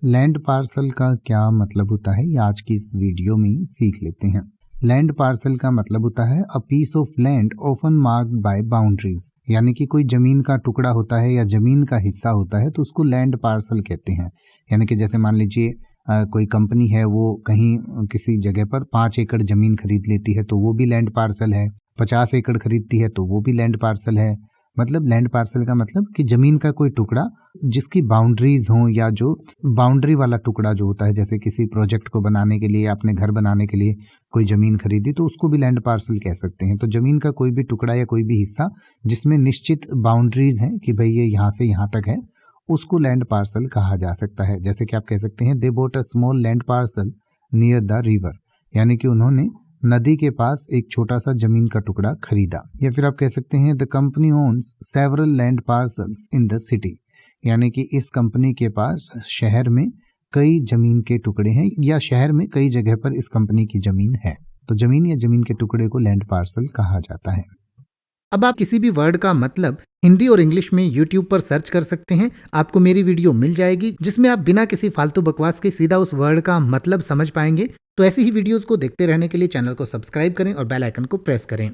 Land parcel का क्या मतलब होता है, ये आज की इस वीडियो में सीख लेते हैं। लैंड पार्सल का मतलब होता है a piece of land often marked by boundaries, यानी कि कोई जमीन का टुकड़ा होता है या जमीन का हिस्सा होता है तो उसको लैंड पार्सल कहते हैं। यानी कि जैसे मान लीजिए कोई कंपनी है, वो कहीं किसी जगह पर 5 एकड़ जमीन खरीद लेती है तो वो भी लैंड पार्सल है। 50 एकड़ खरीदती है तो वो भी लैंड पार्सल है। मतलब लैंड पार्सल का मतलब कि जमीन का कोई टुकड़ा जिसकी बाउंड्रीज हो, या जो बाउंड्री वाला टुकड़ा जो होता है, जैसे किसी प्रोजेक्ट को बनाने के लिए, अपने घर बनाने के लिए कोई जमीन खरीदी तो उसको भी लैंड पार्सल कह सकते हैं। तो जमीन का कोई भी टुकड़ा या कोई भी हिस्सा जिसमें निश्चित बाउंड्रीज हैं कि भाई ये यहाँ से यहाँ तक है, उसको लैंड पार्सल कहा जा सकता है। जैसे कि आप कह सकते हैं they both a small land parcel near the river, यानी कि उन्होंने नदी के पास एक छोटा सा जमीन का टुकड़ा खरीदा। या फिर आप कह सकते हैं the company ons several land parcels in the city, यानी कि इस कंपनी के पास शहर में कई जमीन के टुकड़े हैं या शहर में कई जगह पर इस कंपनी की जमीन है। तो जमीन या जमीन के टुकड़े को लैंड पार्सल कहा जाता है। अब आप किसी भी वर्ड का मतलब हिंदी और इंग्लिश में YouTube पर सर्च कर सकते हैं। आपको मेरी वीडियो मिल जाएगी जिसमें आप बिना किसी फालतू बकवास के सीधा उस वर्ड का मतलब समझ पाएंगे। तो ऐसी ही वीडियोस को देखते रहने के लिए चैनल को सब्सक्राइब करें और बेल आइकन को प्रेस करें।